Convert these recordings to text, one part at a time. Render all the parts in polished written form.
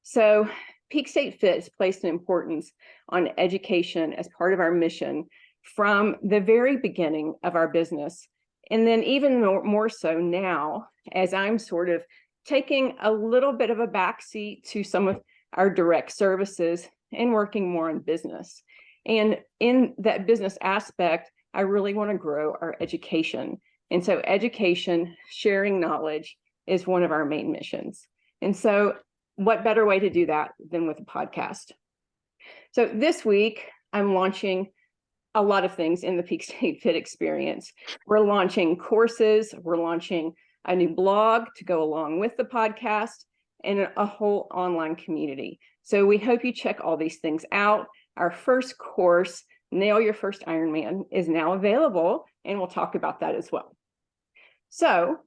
So Peak State Fit has placed an importance on education as part of our mission from the very beginning of our business. And then even more so now, as I'm sort of taking a little bit of a backseat to some of our direct services and working more on business. And in that business aspect, I really want to grow our education. And so education, sharing knowledge is one of our main missions. And so what better way to do that than with a podcast? So this week, I'm launching a lot of things in the Peak State Fit experience. We're launching courses, we're launching a new blog to go along with the podcast, and a whole online community. So we hope you check all these things out. Our first course, Nail Your First Ironman, is now available, and we'll talk about that as well. So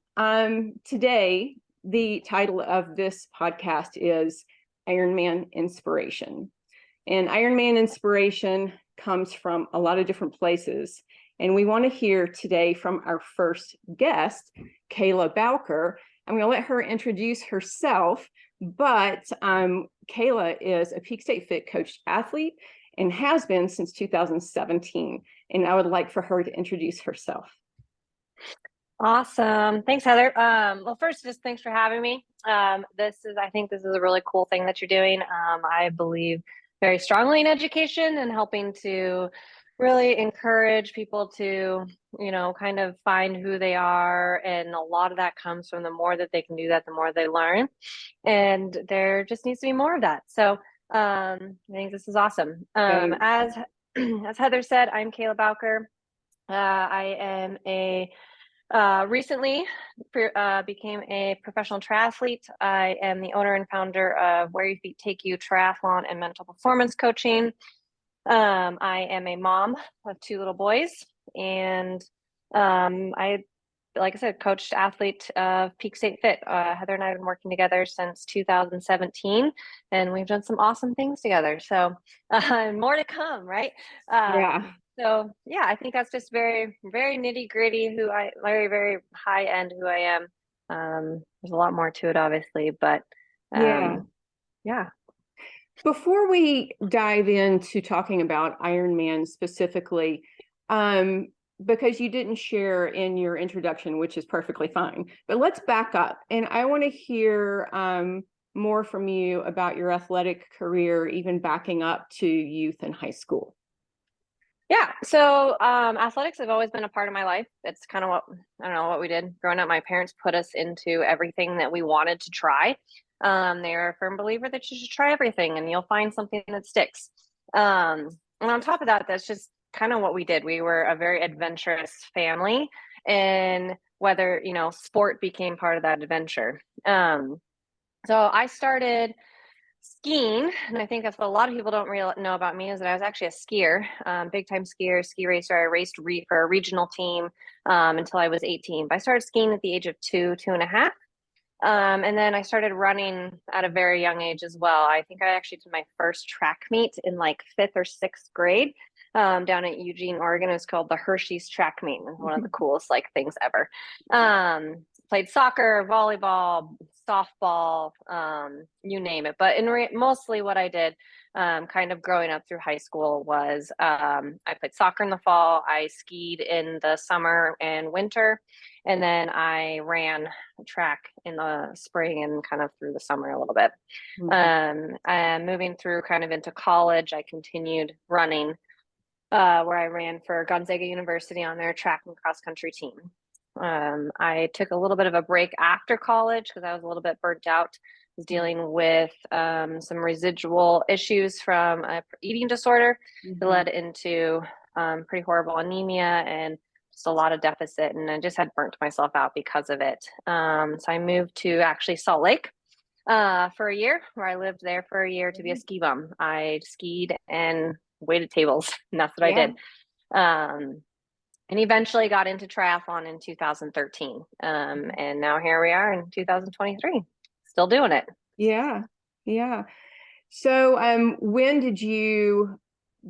today, the title of this podcast is Ironman Inspiration. And Ironman inspiration comes from a lot of different places. And we want to hear today from our first guest, Kayla Bowker. I'm going to let her introduce herself, but Kayla is a Peak State Fit coached athlete and has been since 2017. And I would like for her to introduce herself. Awesome. Thanks, Heather. Well, first, just thanks for having me. I think this is a really cool thing that you're doing. I believe very strongly in education and helping to really encourage people to, kind of find who they are. And a lot of that comes from the more that they can do that, the more they learn. And there just needs to be more of that. So I think this is awesome. As Heather said, I'm Kayla Bowker. I am recently became a professional triathlete. I am the owner and founder of Where Your Feet Take You Triathlon and Mental Performance Coaching. I am a mom of 2 little boys, and like I said, coached athlete of Peak State Fit. Heather and I have been working together since 2017, and we've done some awesome things together. So more to come, right? Yeah. So yeah, I think that's just very, very nitty gritty very, very high end who I am. There's a lot more to it, obviously, but yeah. Before we dive into talking about Ironman specifically, because you didn't share in your introduction, which is perfectly fine, but let's back up. And I want to hear more from you about your athletic career, even backing up to youth and high school. Yeah. So athletics have always been a part of my life. It's kind of what we did growing up. My parents put us into everything that we wanted to try. They are a firm believer that you should try everything and you'll find something that sticks. And on top of that, that's just kind of what we did. We were a very adventurous family, and whether, sport became part of that adventure. So I started skiing, and I think that's what a lot of people don't really know about me, is that I was actually a skier, big time skier, ski racer. I raced for a regional team until I was 18. But I started skiing at the age of 2.5. And then I started running at a very young age as well. I think I actually did my first track meet in like 5th or 6th grade down at Eugene, Oregon. It was called the Hershey's Track Meet. It was one of the coolest things ever. Played soccer, volleyball, softball, you name it. But mostly what I did kind of growing up through high school was I played soccer in the fall. I skied in the summer and winter. And then I ran track in the spring and kind of through the summer a little bit. And moving through kind of into college, I continued running where I ran for Gonzaga University on their track and cross country team. I took a little bit of a break after college because I was a little bit burnt out. I was dealing with some residual issues from an eating disorder that led into pretty horrible anemia and just a lot of deficit. And I just had burnt myself out because of it. So I moved to actually Salt Lake for a year, where I lived there for a year to be a ski bum. I skied and waited tables, and that's what I did. And eventually got into triathlon in 2013. And now here we are in 2023, still doing it. Yeah. So when did you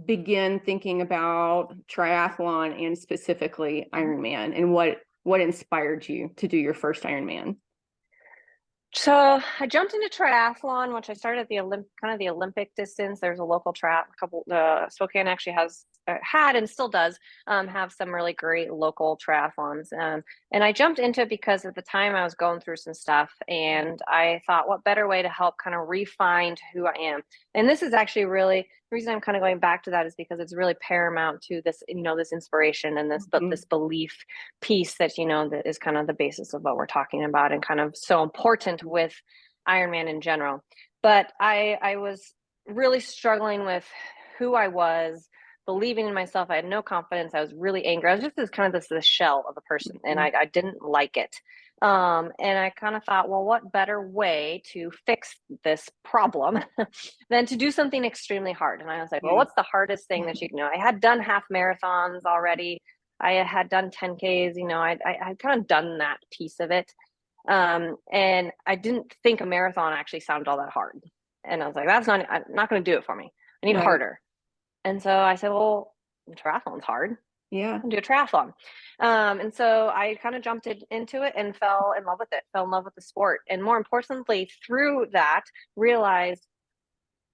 begin thinking about triathlon and specifically Ironman, and what inspired you to do your first Ironman? So I jumped into triathlon, which I started at the kind of the Olympic distance. There's a local track, Spokane actually had and still does have some really great local triathlons. And I jumped into it because at the time I was going through some stuff, and I thought, what better way to help kind of refine who I am? And this is actually really the reason I'm kind of going back to that is because it's really paramount to this, this inspiration and this belief piece that, that is kind of the basis of what we're talking about and kind of so important with Ironman in general. But I was really struggling with who I was, believing in myself. I had no confidence. I was really angry. I was just this shell of a person, and I didn't like it. And I kind of thought, well, what better way to fix this problem than to do something extremely hard? And I was like, well, what's the hardest thing that you can do? I had done half marathons already. I had done 10Ks, I'd kind of done that piece of it. And I didn't think a marathon actually sounded all that hard. And I was like, I'm not going to do it for me. I need harder. And so I said, well, triathlon's hard. Yeah. I'll do a triathlon. And so I kind of jumped into it and fell in love with it, fell in love with the sport. And more importantly, through that, realized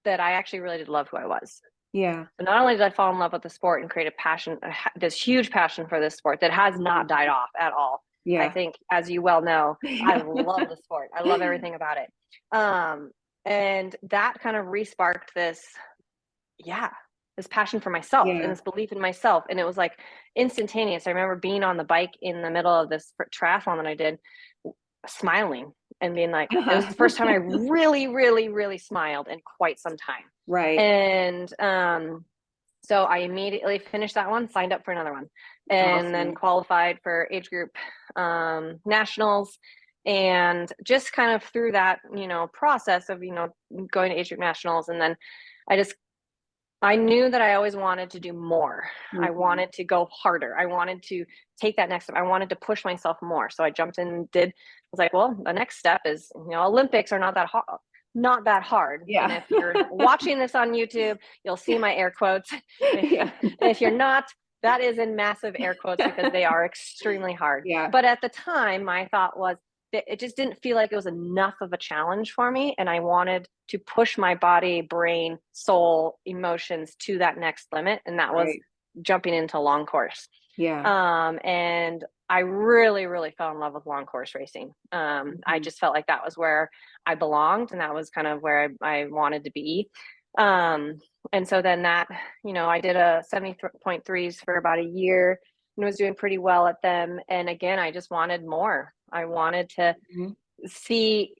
that I actually really did love who I was. Yeah. So not only did I fall in love with the sport and create a passion, this huge passion for this sport that has not died off at all. Yeah. I think, as you well know, I love the sport. I love everything about it. And that kind of re-sparked this passion for myself and this belief in myself. And it was like instantaneous. I remember being on the bike in the middle of this triathlon that I did, smiling and being like, it was the first time I really, really, really smiled in quite some time. Right. And so I immediately finished that one, signed up for another one, and then qualified for age group nationals. And just kind of through that, process of, going to age group nationals. And then I knew that I always wanted to do more. I wanted to go harder. I wanted to take that next step. I wanted to push myself more. So I jumped in and I was like, well, the next step is, Olympics are not that hard. Yeah. And if you're watching this on YouTube, you'll see my air quotes. If you're not, that is in massive air quotes because they are extremely hard. Yeah. But at the time, my thought was that it just didn't feel like it was enough of a challenge for me. And I wanted to push my body, brain, soul, emotions to that next limit. And that was jumping into long course. Yeah. And I really, really fell in love with long course racing. I just felt like that was where I belonged, and that was kind of where I wanted to be. And so then that, I did a 70.3s for about a year and was doing pretty well at them. And again, I just wanted more. I wanted to see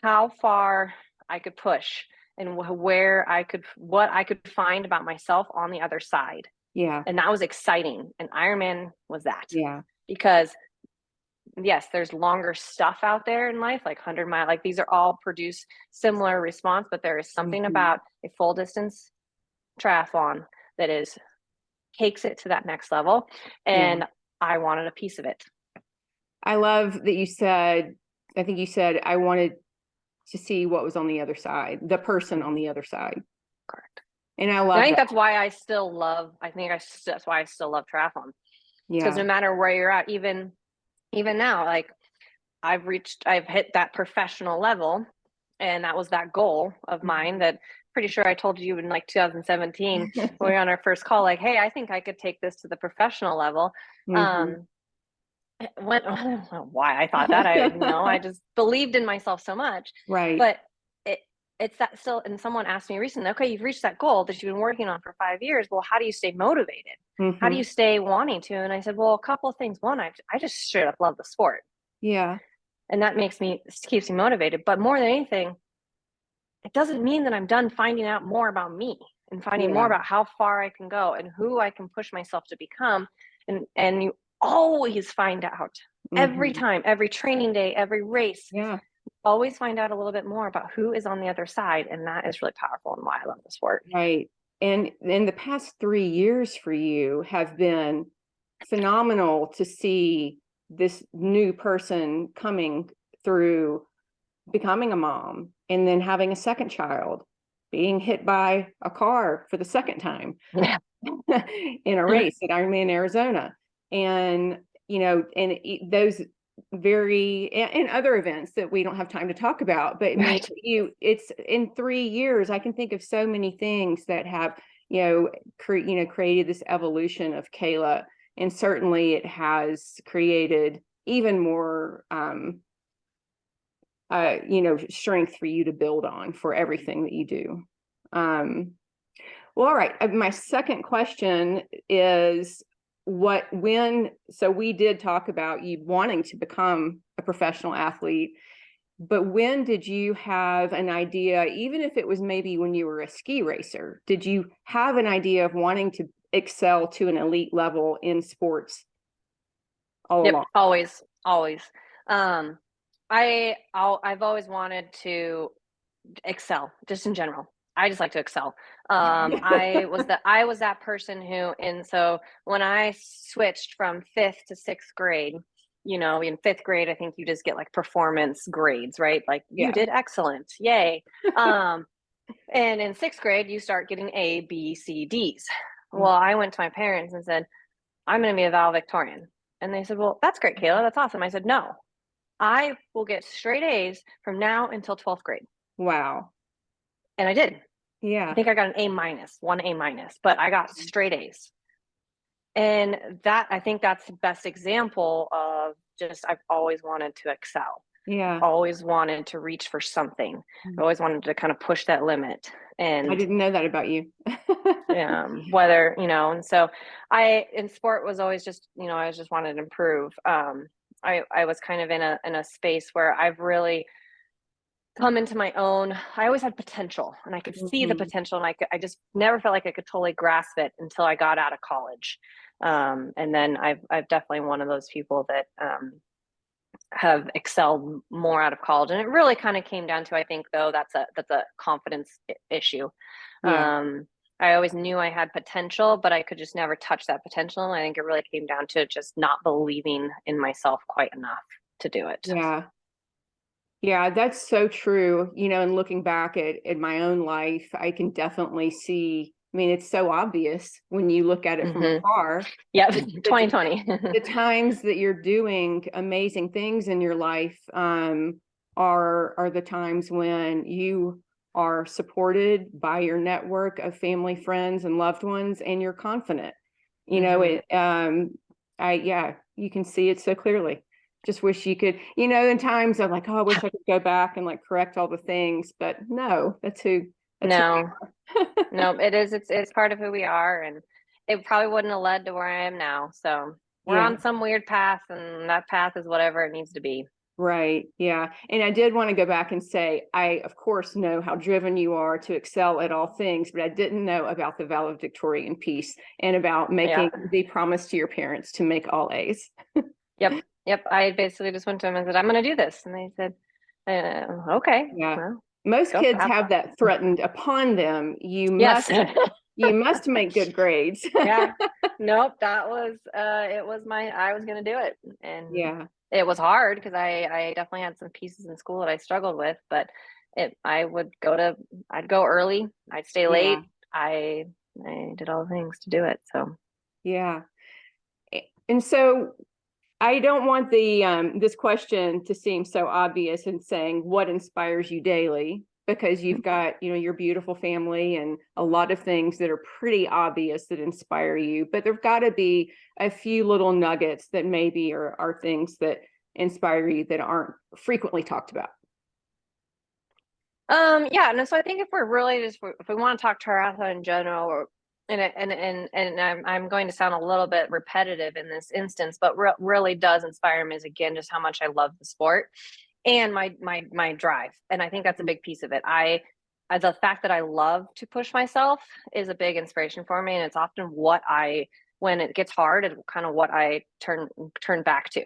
how far I could push and what I could find about myself on the other side. Yeah. And that was exciting. And Ironman was that. Yeah. Because yes, there's longer stuff out there in life, like 100-mile, like these are all produce similar response, but there is something about a full distance triathlon that takes it to that next level. And I wanted a piece of it. I love that I think you said, I wanted to see what was on the other side, the person on the other side. Correct. And I think that's why I still love, that's why I still love triathlon. Because no matter where you're at, even now, like I've hit that professional level, and that was that goal of mine that pretty sure I told you in like 2017 when we were on our first call, like, hey, I think I could take this to the professional level. I don't know why I thought that. I just believed in myself so much. Right. But it's that still, and someone asked me recently, okay, you've reached that goal that you've been working on for 5 years. Well, how do you stay motivated? How do you stay wanting to? And I said, well, a couple of things. One, I just straight up love the sport. Yeah. And that keeps me motivated. But more than anything, it doesn't mean that I'm done finding out more about me and finding more about how far I can go and who I can push myself to become. And you always find out every time, every training day, every race. Yeah. Always find out a little bit more about who is on the other side. And that is really powerful and why I love the sport. Right. And in the past 3 years for you have been phenomenal to see this new person coming through, becoming a mom, and then having a second child, being hit by a car for the second time in a race at Ironman Arizona. And, those very, and other events that we don't have time to talk about, but I mean, Right. it's in 3 years, I can think of so many things that have, created this evolution of Kayla. And certainly it has created even more, strength for you to build on for everything that you do. Well, all right. My second question is so we did talk about you wanting to become a professional athlete, but when did you have an idea, even if it was maybe when you were a ski racer, did you have an idea of wanting to excel to an elite level in sports all Yep. along? Always. I've always wanted to excel just in general. I just like to excel. I was that person who, and so when I switched from 5th to 6th grade, in 5th grade, I think you just get like performance grades, right? Like you did excellent. Yay. And in 6th grade, you start getting A, B, C, Ds. Well, I went to my parents and said, I'm going to be a valedictorian. And they said, well, that's great, Kayla. That's awesome. I said, no, I will get straight A's from now until 12th grade. Wow. And I did. Yeah. I think I got an A-, 1 A-, but I got straight A's. And I think that's the best example of just, I've always wanted to excel. Yeah. Always wanted to reach for something. I always wanted to kind of push that limit. And I didn't know that about you. whether, and so in sport was always just, I just wanted to improve. I was kind of in a space where I've really come into my own. I always had potential, and I could see the potential, and I just never felt like I could totally grasp it until I got out of college. And then I've definitely one of those people that have excelled more out of college, and it really kind of came down to, I think, though, that's a confidence issue. Yeah. I always knew I had potential, but I could just never touch that potential. And I think it really came down to just not believing in myself quite enough to do it. Yeah. Yeah, that's so true. And looking back at my own life, I can definitely see, I mean, it's so obvious when you look at it from afar. Yep, 2020. The times that you're doing amazing things in your life are the times when you are supported by your network of family, friends, and loved ones, and you're confident. You can see it so clearly. Just wish you could, in times I'm like, oh, I wish I could go back and like correct all the things, but no, that's who we are. No, it's part of who we are, and it probably wouldn't have led to where I am now. So we're on some weird path, and that path is whatever it needs to be. Right. Yeah. And I did want to go back and say, I, of course, know how driven you are to excel at all things, but I didn't know about the valedictorian piece and about making the promise to your parents to make all A's. Yep. I basically just went to them and said, I'm going to do this. And they said, okay. Yeah. Well, most kids have that threatened upon them. You must make good grades. Yeah. Nope. That was, I was going to do it. And it was hard because I definitely had some pieces in school that I struggled with, but I'd go early, I'd stay late. I did all the things to do it. So, yeah. And so I don't want this question to seem so obvious in saying what inspires you daily, because you've got, your beautiful family and a lot of things that are pretty obvious that inspire you, but there've got to be a few little nuggets that maybe are things that inspire you that aren't frequently talked about. So I think if we're really if we want to talk triathlon in general, and I'm going to sound a little bit repetitive in this instance, but really does inspire me is, again, just how much I love the sport and my drive. And I think that's a big piece of it. The fact that I love to push myself is a big inspiration for me. And it's often when it gets hard, it's kind of what I turn back to.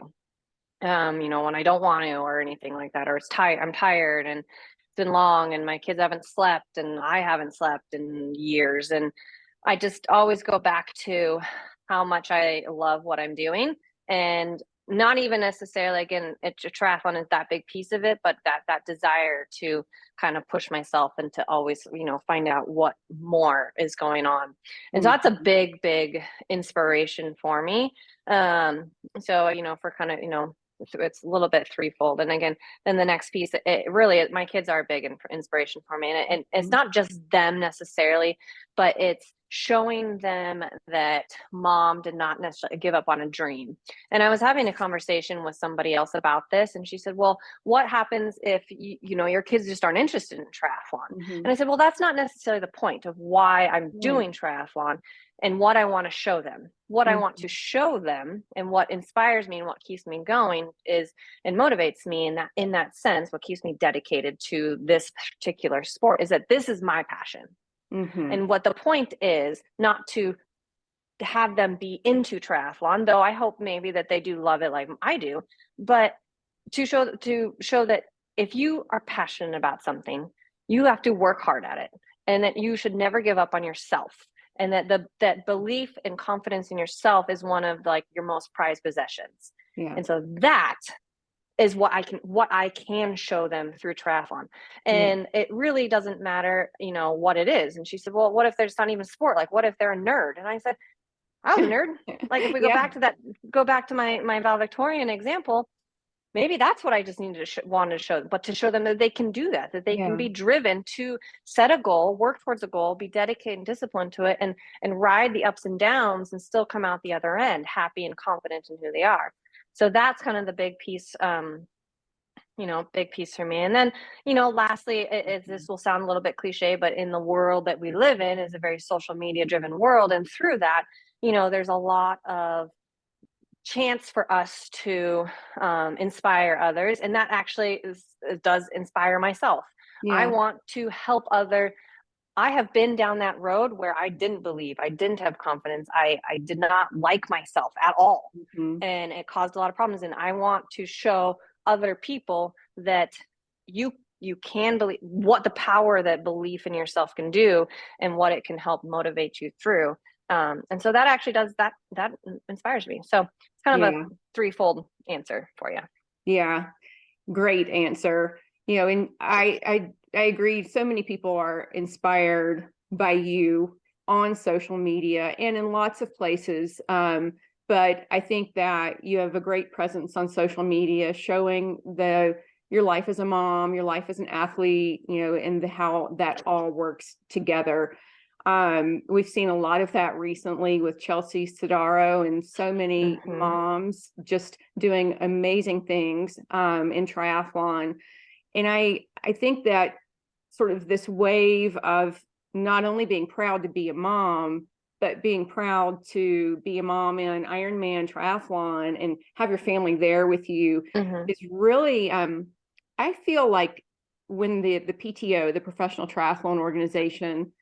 When I don't want to or anything like that, or I'm tired and it's been long and my kids haven't slept and I haven't slept in years. And I just always go back to how much I love what I'm doing, and not even necessarily, again, a triathlon is that big piece of it, but that desire to kind of push myself and to always, find out what more is going on. And so that's a big, big inspiration for me. So, for kind of, it's a little bit threefold. And again, then the next piece, it really, my kids are a big inspiration for me. And it's not just them necessarily, but it's showing them that mom did not necessarily give up on a dream. And I was having a conversation with somebody else about this, and she said, well, what happens if your kids just aren't interested in triathlon? And I said, well, that's not necessarily the point of why I'm doing triathlon and what I want to show them. What I want to show them and what inspires me and what keeps me going is, and motivates me in that sense, what keeps me dedicated to this particular sport is that this is my passion. And what the point is, not to have them be into triathlon, though I hope maybe that they do love it like I do, but to show that if you are passionate about something, you have to work hard at it, and that you should never give up on yourself, and that belief and confidence in yourself is one of like your most prized possessions. And so that is what I can show them through triathlon. And it really doesn't matter, what it is. And she said, well, what if there's not even sport? Like, what if they're a nerd? And I said, I was a nerd. Like, if we go back to my valedictorian example, maybe that's what I just needed wanted to show, but to show them that they can do that they can be driven to set a goal, work towards a goal, be dedicated and disciplined to it, and ride the ups and downs and still come out the other end happy and confident in who they are. So that's kind of the big piece, big piece for me. And then, lastly, this will sound a little bit cliche, but in the world that we live in is a very social media driven world. And through that, there's a lot of chance for us to inspire others. And that actually does inspire myself. I want to help I have been down that road where I didn't believe, I didn't have confidence. I did not like myself at all. And it caused a lot of problems. And I want to show other people that you can believe, what the power that belief in yourself can do and what it can help motivate you through. And so that actually does that inspires me. So it's kind of a threefold answer for you. Yeah. Great answer. And I agree. So many people are inspired by you on social media and in lots of places. But I think that you have a great presence on social media, showing your life as a mom, your life as an athlete, and how that all works together. We've seen a lot of that recently with Chelsea Sodaro and so many moms just doing amazing things in triathlon. And I think that sort of this wave of not only being proud to be a mom, but being proud to be a mom in Ironman triathlon and have your family there with you is really, I feel like when the PTO, the Professional Triathlon Organization,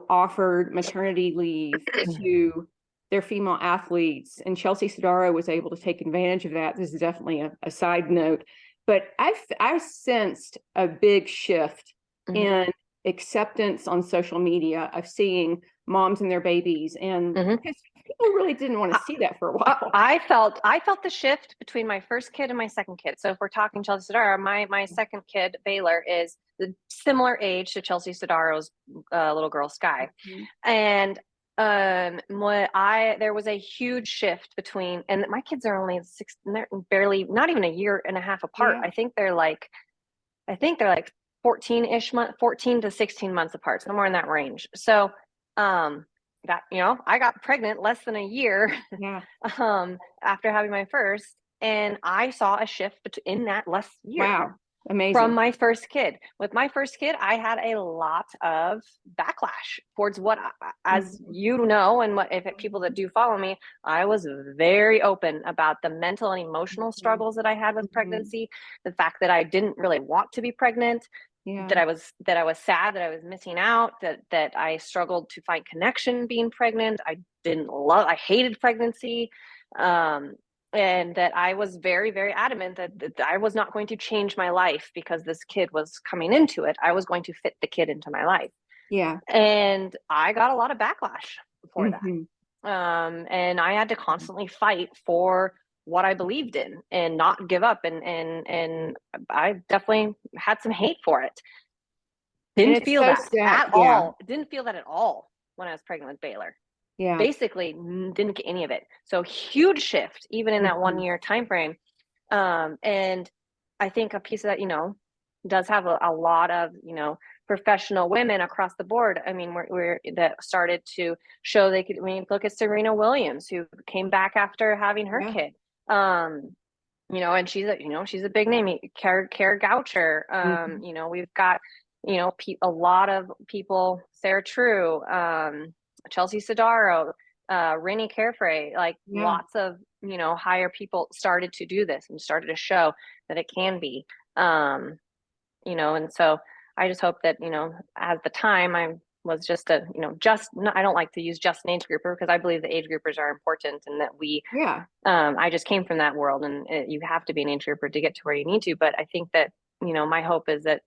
offered maternity leave to their female athletes, and Chelsea Sodaro was able to take advantage of that. This is definitely a side note, but I sensed a big shift in acceptance on social media of seeing moms and their babies, and because people really didn't want to see that for a while. I felt the shift between my first kid and my second kid. So if we're talking Chelsea Sodaro, my second kid, Baylor, is the similar age to Chelsea Sodaro's little girl, Sky. And there was a huge shift between, and my kids are only they're barely, not even a year and a half apart. I think they're like 14 to 16 months apart, somewhere in that range. So that, I got pregnant less than a year after having my first, and I saw a shift in that less year. Wow. Amazing. From my first kid. With my first kid, I had a lot of backlash towards what, as you know, and if people that do follow me, I was very open about the mental and emotional struggles that I had with pregnancy, the fact that I didn't really want to be pregnant, that I was sad that I was missing out, that I struggled to find connection being pregnant. I hated pregnancy. And that I was very, very adamant that I was not going to change my life because this kid was coming into it. I was going to fit the kid into my life. Yeah. And I got a lot of backlash for that. And I had to constantly fight for what I believed in and not give up. And I definitely had some hate for it. Didn't feel that at all. Didn't feel that at all when I was pregnant with Baylor. Basically didn't get any of it. So huge shift even in that 1 year time frame. And I think a piece of that, does have a lot of, professional women across the board. I mean, we're that started to show they could. I mean, look at Serena Williams, who came back after having her kid. And she's a big name. Kara Goucher. We've got, a lot of people. Sarah True, Chelsea Sodaro, Rennie Carefrey. Like lots of higher people started to do this and started to show that it can be. And so I just hope that, at the time I was just I don't like to use just an age grouper, because I believe the age groupers are important, and that I just came from that world, and you have to be an age grouper to get to where you need to. But I think that, my hope is that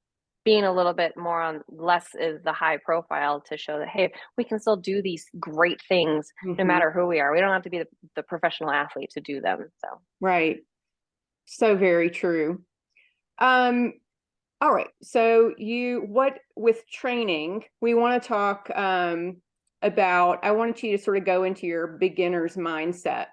being a little bit more on less is the high profile, to show that, hey, we can still do these great things no matter who we are. We don't have to be the professional athlete to do them. So. Right. So very true. All right. So with training, we want to talk about, I wanted you to sort of go into your beginner's mindset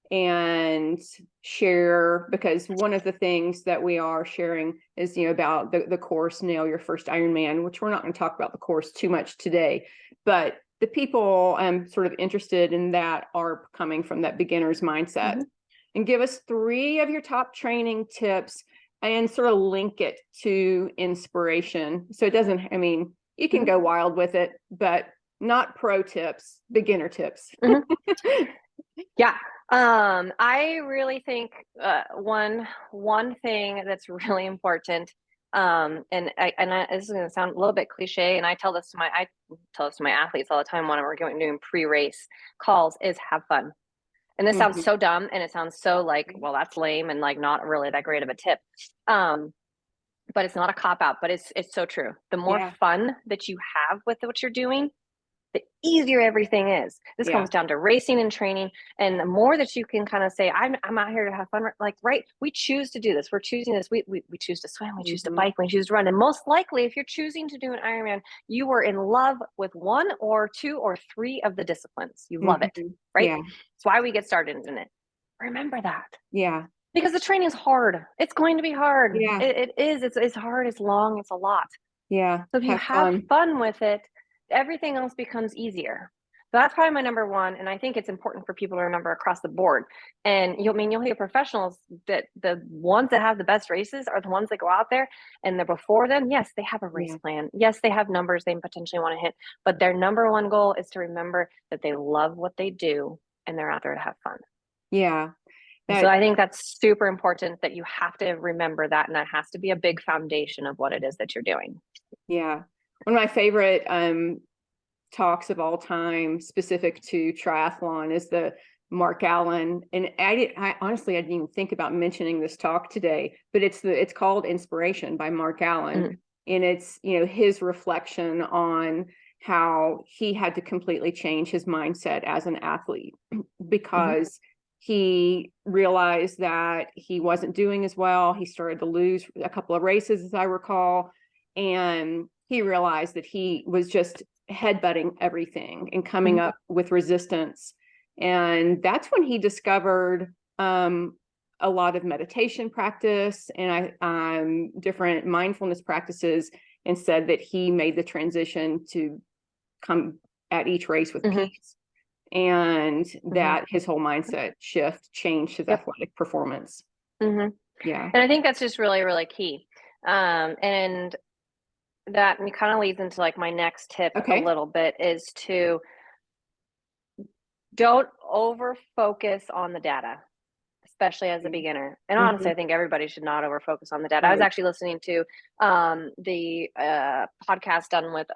and share, because one of the things that we are sharing is, about the course, Nail Your First Ironman, which we're not going to talk about the course too much today, but the people sort of interested in that are coming from that beginner's mindset. And give us 3 of your top training tips, and sort of link it to inspiration. So it doesn't, you can go wild with it, but not pro tips, beginner tips. Yeah. I really think one thing that's really important, and this is going to sound a little bit cliche, and I tell this to my athletes all the time when we're doing pre-race calls, is have fun. And this sounds so dumb, and it sounds so like, well, that's lame and like not really that great of a tip. But it's not a cop out, but it's so true. The more fun that you have with what you're doing, the easier everything is. This comes down to racing and training. And the more that you can kind of say, I'm out here to have fun, like, right, we choose to do this. We're choosing this. We choose to swim, we choose to bike, we choose to run. And most likely, if you're choosing to do an Ironman, you were in love with 1 or 2 or 3 of the disciplines. You love it, right? That's why we get started in it. Remember that. Yeah. Because the training is hard. It's going to be hard. Yeah. It is. It's hard. It's long. It's a lot. Yeah. So if you have fun with it, everything else becomes easier. So that's probably my number 1. And I think it's important for people to remember across the board. And you'll hear professionals that the ones that have the best races are the ones that go out there, and before them, yes, they have a race plan. Yes, they have numbers they potentially want to hit, but their number 1 goal is to remember that they love what they do and they're out there to have fun. Yeah. So I think that's super important, that you have to remember that, and that has to be a big foundation of what it is that you're doing. Yeah. One of my favorite talks of all time specific to triathlon is the Mark Allen. And I honestly didn't even think about mentioning this talk today, but it's called Inspiration by Mark Allen. And it's, his reflection on how he had to completely change his mindset as an athlete, because he realized that he wasn't doing as well. He started to lose a couple of races, as I recall. And he realized that he was just headbutting everything and coming up with resistance. And that's when he discovered a lot of meditation practice and different mindfulness practices, and said that he made the transition to come at each race with peace. And that his whole mindset shift changed his athletic performance. Yeah. And I think that's just really, really key. And that kind of leads into like my next tip a little bit, is to don't over focus on the data, especially as a beginner. And honestly, I think everybody should not over focus on the data. I was actually listening to the podcast done with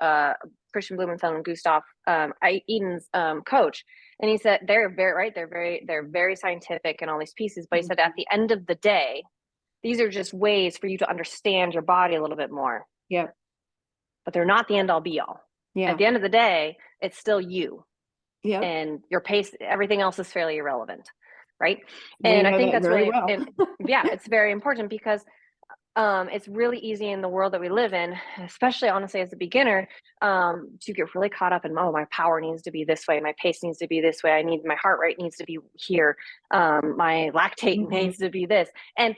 Christian Blumenfeld and Gustav Eden's coach, and he said they're very scientific and all these pieces, but he said at the end of the day, these are just ways for you to understand your body a little bit more. But they're not the end all be all. At the end of the day, it's still you. And your pace, everything else is fairly irrelevant. Right. And I think that's really, it's very important, because it's really easy in the world that we live in, especially honestly as a beginner, to get really caught up in, oh, my power needs to be this way, my pace needs to be this way, my heart rate needs to be here, my lactate needs to be this, and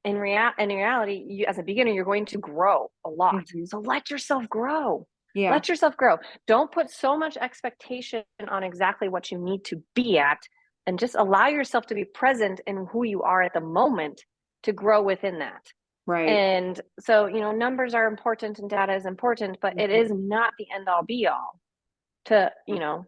in reality, you, as a beginner, you're going to grow a lot. So let yourself grow. Yeah. Let yourself grow. Don't put so much expectation on exactly what you need to be at, and just allow yourself to be present in who you are at the moment to grow within that. Right. And so, you know, numbers are important and data is important, but it is not the end all be all to, you know,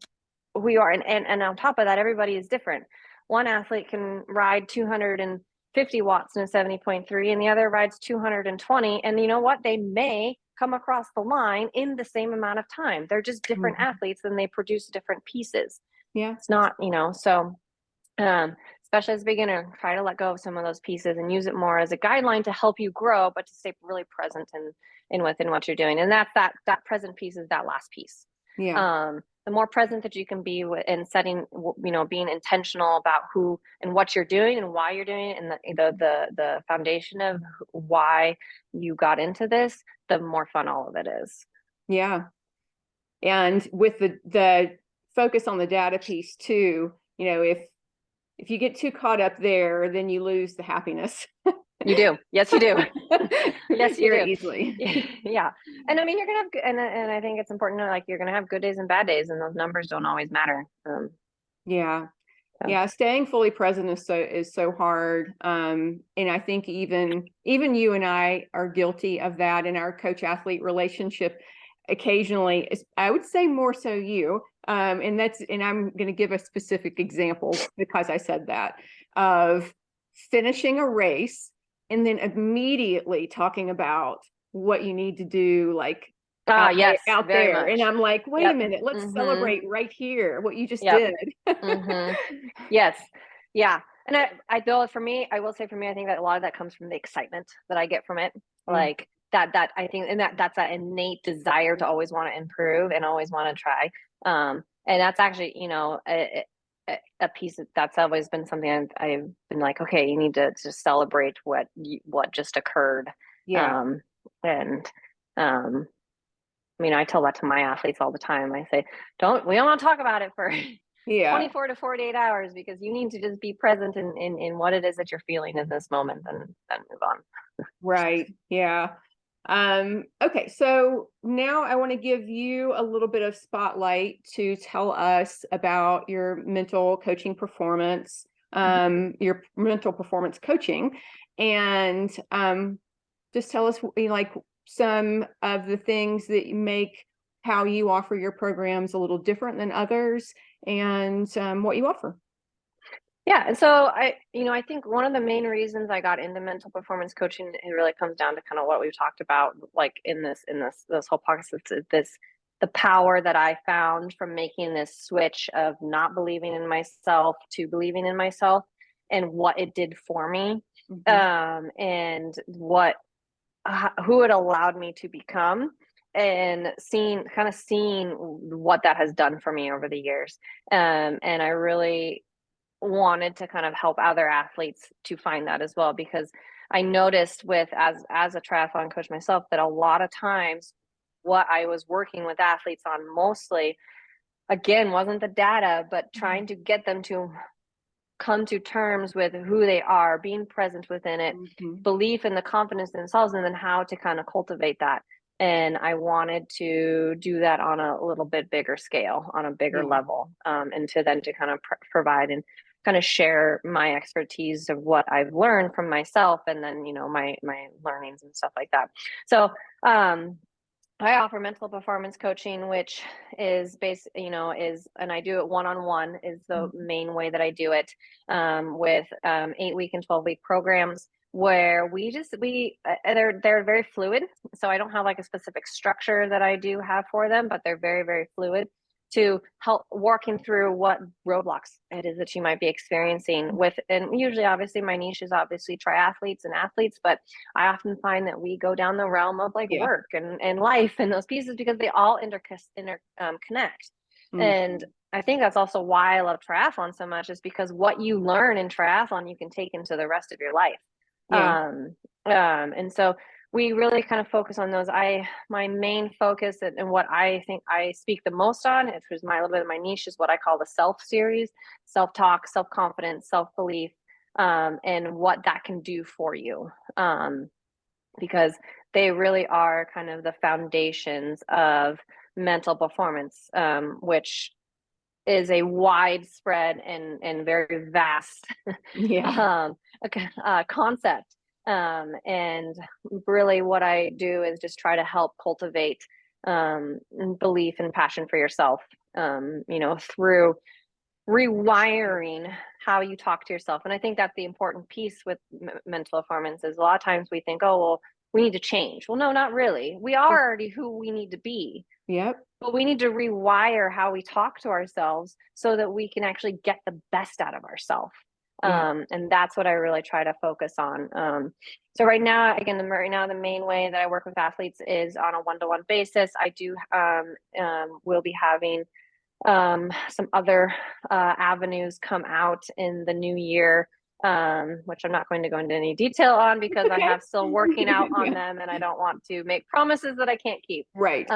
who you are. And on top of that, everybody is different. One athlete can ride 250 watts in a 70.3 and the other rides 220. And you know what? They may come across the line in the same amount of time. They're just different athletes and they produce different pieces. Yeah. It's not, you know, so especially as a beginner, try to let go of some of those pieces and use it more as a guideline to help you grow, but to stay really present in within what you're doing. And that's that present piece is that last piece. Yeah. The more present that you can be in setting, you know, being intentional about who and what you're doing and why you're doing it, and the foundation of why you got into this, the more fun all of it is. Yeah. And with the focus on the data piece too, you know, if you get too caught up there, then you lose the happiness. You do. Yes, you do. Yes, you do. Easily. Yeah. And I mean, you're going to have, and I think it's important to, like, you're going to have good days and bad days, and those numbers don't always matter. Yeah. So. Yeah. Staying fully present is so hard. And I think even you and I are guilty of that in our coach athlete relationship. Occasionally, I would say more so you. And I'm going to give a specific example because I said that, of finishing a race and then immediately talking about what you need to do, like out there. Much. And I'm like, wait a minute, let's celebrate right here what you just did. Yes. Yeah. And I will say for me, I think that a lot of that comes from the excitement that I get from it. Like that I think, and that's that innate desire to always want to improve and always want to try. And that's actually, you know, a piece that's always been something I've been like, okay, you need to just celebrate what just occurred. Yeah. I mean, I tell that to my athletes all the time. I say, we don't want to talk about it for 24 to 48 hours, because you need to just be present in what it is that you're feeling in this moment, and then move on. Right. Yeah. Okay. So now I want to give you a little bit of spotlight to tell us about your mental coaching performance, your mental performance coaching, and just tell us like some of the things that make how you offer your programs a little different than others, and what you offer. Yeah. And so I think one of the main reasons I got into mental performance coaching, it really comes down to kind of what we've talked about, like in this whole podcast, the power that I found from making this switch of not believing in myself to believing in myself, and what it did for me, and who it allowed me to become, and seeing what that has done for me over the years. And I really wanted to kind of help other athletes to find that as well, because I noticed as a triathlon coach myself, that a lot of times what I was working with athletes on mostly, again, wasn't the data, but trying to get them to come to terms with who they are, being present within it, belief in the confidence in themselves, and then how to kind of cultivate that. And I wanted to do that on a little bit bigger scale, on a bigger level, and to kind of provide and kind of share my expertise of what I've learned from myself, and then, you know, my learnings and stuff like that. So I offer mental performance coaching, which is and I do it one-on-one, is the main way that I do it, with 8-week and 12-week programs, where they're very fluid. So I don't have like a specific structure that I do have for them, but they're very, very fluid, to help walking through what roadblocks it is that you might be experiencing with. And usually, obviously, my niche is obviously triathletes and athletes, but I often find that we go down the realm of like work and life and those pieces, because they all connect. And I think that's also why I love triathlon so much, is because what you learn in triathlon, you can take into the rest of your life. And so we really kind of focus on those. My main focus and what I think I speak the most on, which is a little bit of my niche, is what I call the self series: self-talk, self-confidence, self-belief, and what that can do for you. Because they really are kind of the foundations of mental performance, which is a widespread and very vast Yeah. concept. And really what I do is just try to help cultivate belief and passion for yourself, through rewiring how you talk to yourself. And I think that's the important piece with mental performance is a lot of times we think, oh, well, we need to change. Well, no, not really. We are already who we need to be. Yep. But we need to rewire how we talk to ourselves so that we can actually get the best out of ourselves. Yeah. And that's what I really try to focus on. So right now, again, the main way that I work with athletes is on a one-to-one basis. I do will be having some other avenues come out in the new year, which I'm not going to go into any detail on because I have still working out on them, and I don't want to make promises that I can't keep. Right.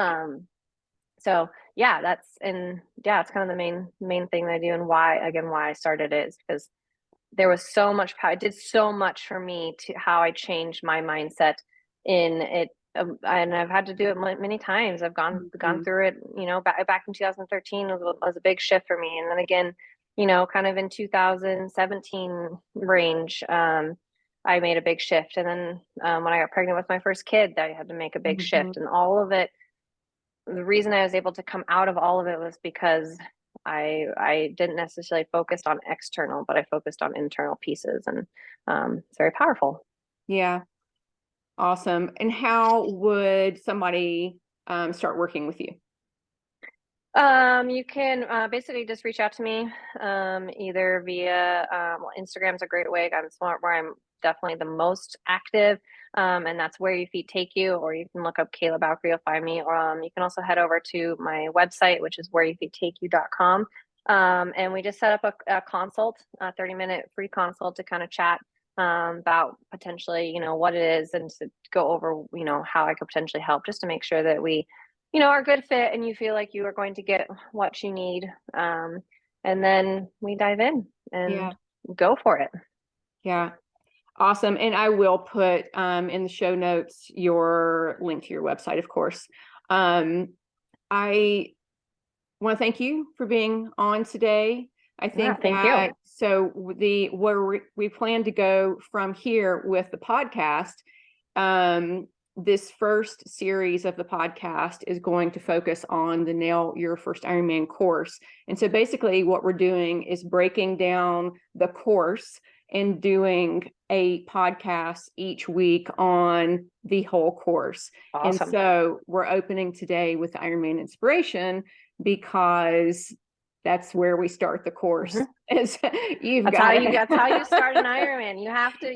So yeah, it's kind of the main thing that I do, and why I started it is because there was so much power. It did so much for me to how I changed my mindset in it. And I've had to do it many times. I've gone through it, back in 2013 was a big shift for me. And then again, kind of in 2017 range, I made a big shift. And then when I got pregnant with my first kid, I had to make a big shift, and all of it. The reason I was able to come out of all of it was because I didn't necessarily focus on external, but I focused on internal pieces, and it's very powerful. Yeah. Awesome. And how would somebody start working with you? You can basically just reach out to me either via Instagram's a great way. I'm smart where I'm definitely the most active, and that's Where Your Feet Take You, or you can look up Kayla Bowker, you'll find me, or you can also head over to my website, which is whereyourfeettakeYou.com. And we just set up a consult, a 30-minute free consult to kind of chat about potentially, what it is, and to go over, how I could potentially help, just to make sure that we are a good fit and you feel like you are going to get what you need. And then we dive in and go for it. Yeah. Awesome. And I will put in the show notes your link to your website, of course. I want to thank you for being on today. I think thank you. So where we plan to go from here with the podcast, this first series of the podcast is going to focus on the Nail Your First Ironman course. And so basically what we're doing is breaking down the course and doing a podcast each week on the whole course. Awesome. And so we're opening today with Ironman Inspiration because that's where we start the course. That's how you start an Ironman. You have to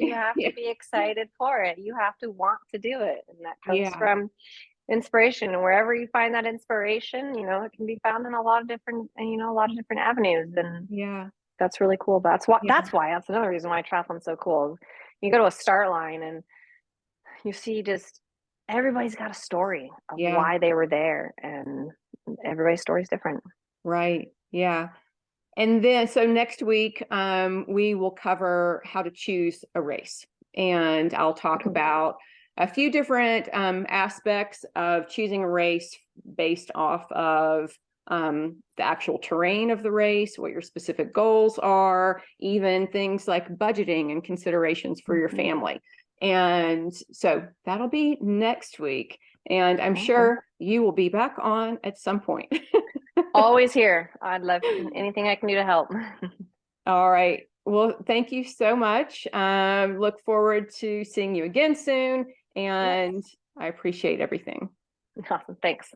be excited for it. You have to want to do it. And that comes from inspiration. And wherever you find that inspiration, it can be found in a lot of different avenues. And that's really cool. That's another reason why triathlon's so cool. You go to a start line and you see just everybody's got a story of why they were there, and everybody's story is different. Right. Yeah. And then, so next week, we will cover how to choose a race, and I'll talk about a few different aspects of choosing a race based off of the actual terrain of the race, what your specific goals are, even things like budgeting and considerations for your family. And so that'll be next week. And I'm sure you will be back on at some point. Always here. I'd love anything I can do to help. All right. Well, thank you so much. Look forward to seeing you again soon. And I appreciate everything. Awesome. Thanks.